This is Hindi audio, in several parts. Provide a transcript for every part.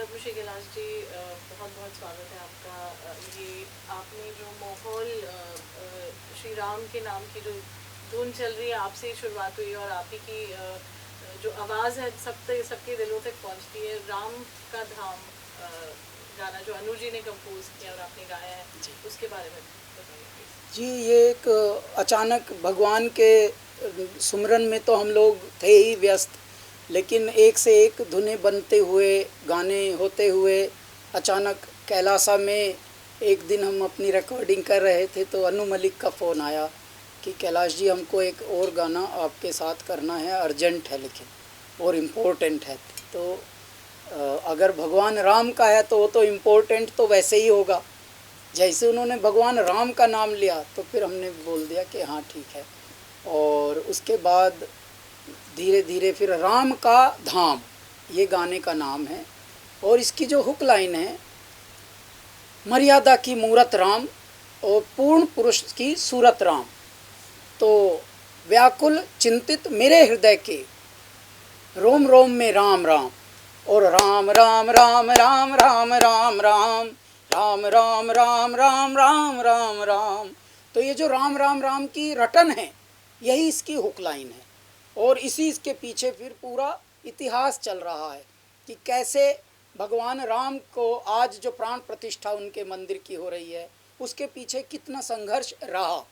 पद्मश्री कैलाश जी, बहुत बहुत स्वागत है आपका। ये आपने जो माहौल श्री राम के नाम की जो धुन चल रही है, आपसे ही शुरुआत हुई और आप ही की जो आवाज़ है सबके दिलों तक पहुंचती है। राम का धाम गाना जो अनु जी ने कंपोज किया और आपने गाया है, उसके बारे में बताइए जी। ये एक अचानक भगवान के सुमिरन में तो हम लोग थे ही व्यस्त, लेकिन एक से एक धुनें बनते हुए, गाने होते हुए अचानक कैलासा में एक दिन हम अपनी रिकॉर्डिंग कर रहे थे तो अनु मलिक का फ़ोन आया कि कैलाश जी, हमको एक और गाना आपके साथ करना है, अर्जेंट है लेकिन और इम्पोर्टेंट है। तो अगर भगवान राम का है तो वो तो इम्पोर्टेंट तो वैसे ही होगा। जैसे उन्होंने भगवान राम का नाम लिया तो फिर हमने बोल दिया कि हाँ ठीक है। और उसके बाद धीरे धीरे फिर राम का धाम ये गाने का नाम है। और इसकी जो हुक लाइन है, मर्यादा की मूरत राम और पूर्ण पुरुष की सूरत राम, तो व्याकुल चिंतित मेरे हृदय के, रोम रोम में राम राम, और राम राम राम राम राम राम राम राम राम राम राम राम राम राम। तो ये जो राम राम राम की रटन है, यही इसकी हुक लाइन है। और इसी इसके पीछे फिर पूरा इतिहास चल रहा है कि कैसे भगवान राम को आज जो प्राण प्रतिष्ठा उनके मंदिर की हो रही है, उसके पीछे कितना संघर्ष रहा,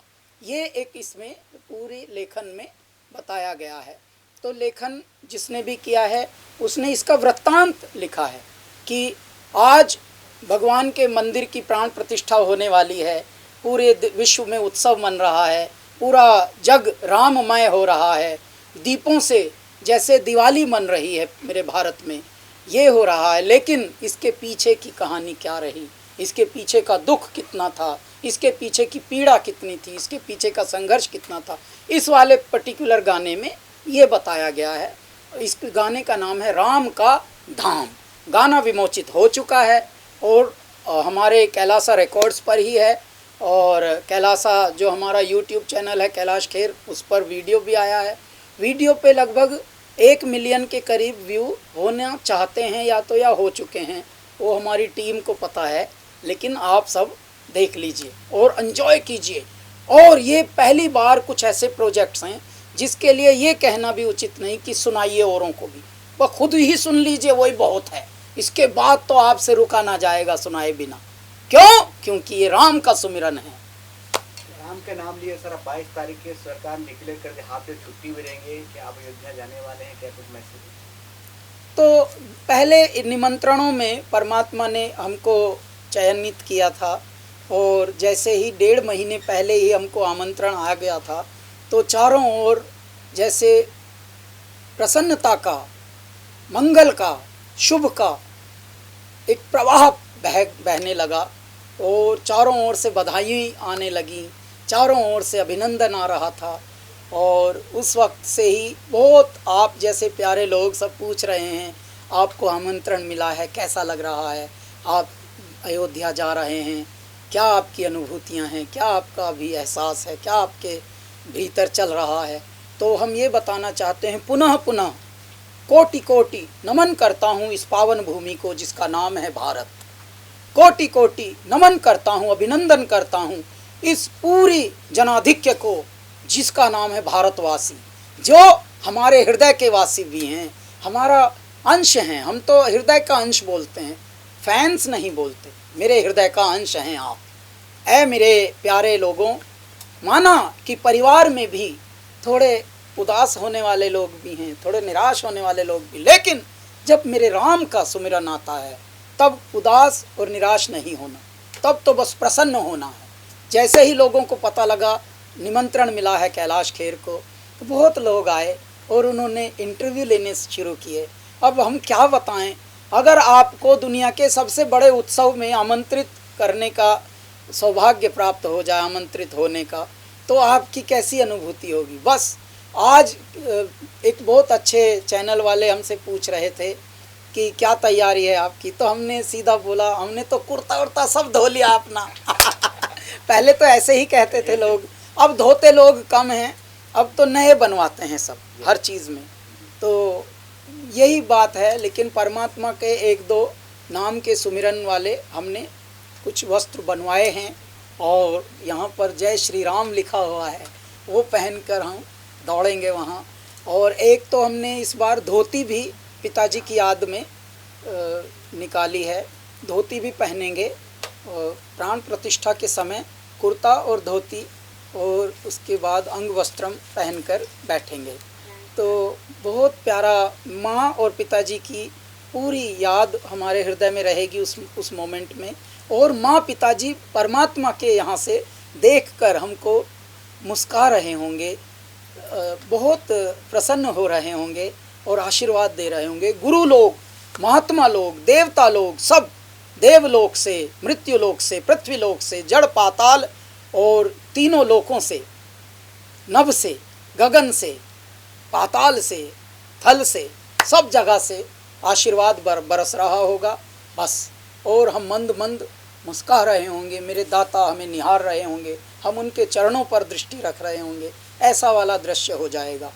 ये एक इसमें पूरी लेखन में बताया गया है। तो लेखन जिसने भी किया है उसने इसका वृत्तांत लिखा है कि आज भगवान के मंदिर की प्राण प्रतिष्ठा होने वाली है, पूरे विश्व में उत्सव मन रहा है, पूरा जग राममय हो रहा है, दीपों से जैसे दिवाली मन रही है मेरे भारत में, ये हो रहा है। लेकिन इसके पीछे की कहानी क्या रही, इसके पीछे का दुख कितना था, इसके पीछे की पीड़ा कितनी थी, इसके पीछे का संघर्ष कितना था, इस वाले पर्टिकुलर गाने में ये बताया गया है। इस गाने का नाम है राम का धाम। गाना विमोचित हो चुका है और हमारे कैलासा रिकॉर्ड्स पर ही है। और कैलासा जो हमारा यूट्यूब चैनल है कैलाश खेर, उस पर वीडियो भी आया है। वीडियो पे लगभग 1 मिलियन के करीब व्यू होना चाहते हैं या हो चुके हैं, वो हमारी टीम को पता है। लेकिन आप सब देख लीजिए और एंजॉय कीजिए। और ये पहली बार कुछ ऐसे प्रोजेक्ट्स हैं जिसके लिए ये कहना भी उचित नहीं कि सुनाइए औरों को भी, वह खुद ही सुन लीजिए, वही बहुत है। इसके बाद तो आपसे रुका ना जाएगा सुनाए बिना। क्यों? क्योंकि ये राम का सुमिरन है। राम का नाम लिए सर, 22 तारीख के सरकार निकले कर हाथ में छुट्टी भी रहेंगे कि आप अयोध्या जाने वाले हैं, क्या कुछ मैसेज? तो पहले निमंत्रणों में परमात्मा ने हमको चयनित किया था और जैसे ही 1.5 महीने पहले ही हमको आमंत्रण आ गया था तो चारों ओर जैसे प्रसन्नता का, मंगल का, शुभ का एक प्रवाह बहने लगा और चारों ओर से बधाई आने लगी, चारों ओर से अभिनंदन आ रहा था। और उस वक्त से ही बहुत आप जैसे प्यारे लोग सब पूछ रहे हैं आपको आमंत्रण मिला है, कैसा लग रहा है, आप अयोध्या जा रहे हैं, क्या आपकी अनुभूतियां हैं, क्या आपका भी एहसास है, क्या आपके भीतर चल रहा है। तो हम ये बताना चाहते हैं, पुनः पुनः कोटि कोटि नमन करता हूँ इस पावन भूमि को जिसका नाम है भारत। कोटि कोटि नमन करता हूँ, अभिनंदन करता हूँ इस पूरी जनाधिक्य को जिसका नाम है भारतवासी, जो हमारे हृदय के वासी भी हैं, हमारा अंश हैं। हम तो हृदय का अंश बोलते हैं, फैंस नहीं बोलते। मेरे हृदय का अंश हैं आप। ऐ मेरे प्यारे लोगों, माना कि परिवार में भी थोड़े उदास होने वाले लोग भी हैं, थोड़े निराश होने वाले लोग भी, लेकिन जब मेरे राम का सुमिरन आता है तब उदास और निराश नहीं होना, तब तो बस प्रसन्न होना है। जैसे ही लोगों को पता लगा निमंत्रण मिला है कैलाश खेर को, तो बहुत लोग आए और उन्होंने इंटरव्यू लेने शुरू किए। अब हम क्या बताएं, अगर आपको दुनिया के सबसे बड़े उत्सव में आमंत्रित करने का सौभाग्य प्राप्त हो जाए, आमंत्रित होने का, तो आपकी कैसी अनुभूति होगी। बस आज एक बहुत अच्छे चैनल वाले हमसे पूछ रहे थे कि क्या तैयारी है आपकी, तो हमने सीधा बोला हमने तो कुर्ता उर्ता सब धो लिया अपना। पहले तो ऐसे ही कहते थे लोग, अब धोते लोग कम हैं, अब तो नए बनवाते हैं सब हर चीज़ में। तो यही बात है। लेकिन परमात्मा के 1-2 नाम के सुमिरन वाले हमने कुछ वस्त्र बनवाए हैं और यहाँ पर जय श्री राम लिखा हुआ है, वो पहनकर हम दौड़ेंगे वहाँ। और एक तो हमने इस बार धोती भी पिताजी की याद में निकाली है, धोती भी पहनेंगे। प्राण प्रतिष्ठा के समय कुर्ता और धोती और उसके बाद अंग वस्त्रम पहनकर बैठेंगे। तो बहुत प्यारा, माँ और पिताजी की पूरी याद हमारे हृदय में रहेगी उस मोमेंट में। और माँ पिताजी परमात्मा के यहाँ से देखकर हमको मुस्कुरा रहे होंगे, बहुत प्रसन्न हो रहे होंगे और आशीर्वाद दे रहे होंगे। गुरु लोग, महात्मा लोग, देवता लोग, सब देवलोक से, मृत्युलोक से, पृथ्वीलोक से, जड़ पाताल और तीनों लोकों से, नभ से, गगन से, पाताल से, थल से, सब जगह से आशीर्वाद बरस रहा होगा बस। और हम मंद मंद मुस्कुरा रहे होंगे, मेरे दाता हमें निहार रहे होंगे, हम उनके चरणों पर दृष्टि रख रहे होंगे, ऐसा वाला दृश्य हो जाएगा।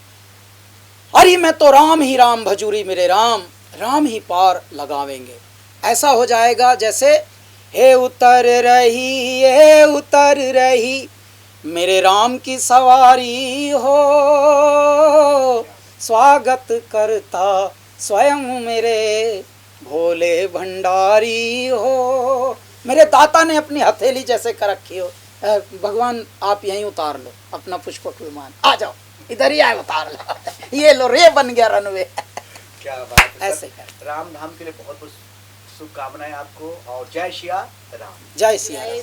अरे मैं तो राम ही राम भजूरी मेरे राम, राम ही पार लगावेंगे। ऐसा हो जाएगा जैसे हे उतर रही मेरे राम की सवारी हो, स्वागत करता स्वयं मेरे भोले भंडारी हो। मेरे दाता ने अपनी हथेली जैसे कर रखी हो, भगवान आप यहीं उतार लो अपना पुष्पक विमान, आ जाओ इधर ही आए, उतार लो, ये लो रे बन गया रनवे। क्या बात है ऐसे सर। राम धाम के लिए बहुत बहुत शुभकामनाएं आपको और जय सिया राम। जय सिया राम।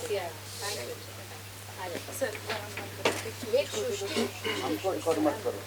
हमको रिकॉर्ड मत करो।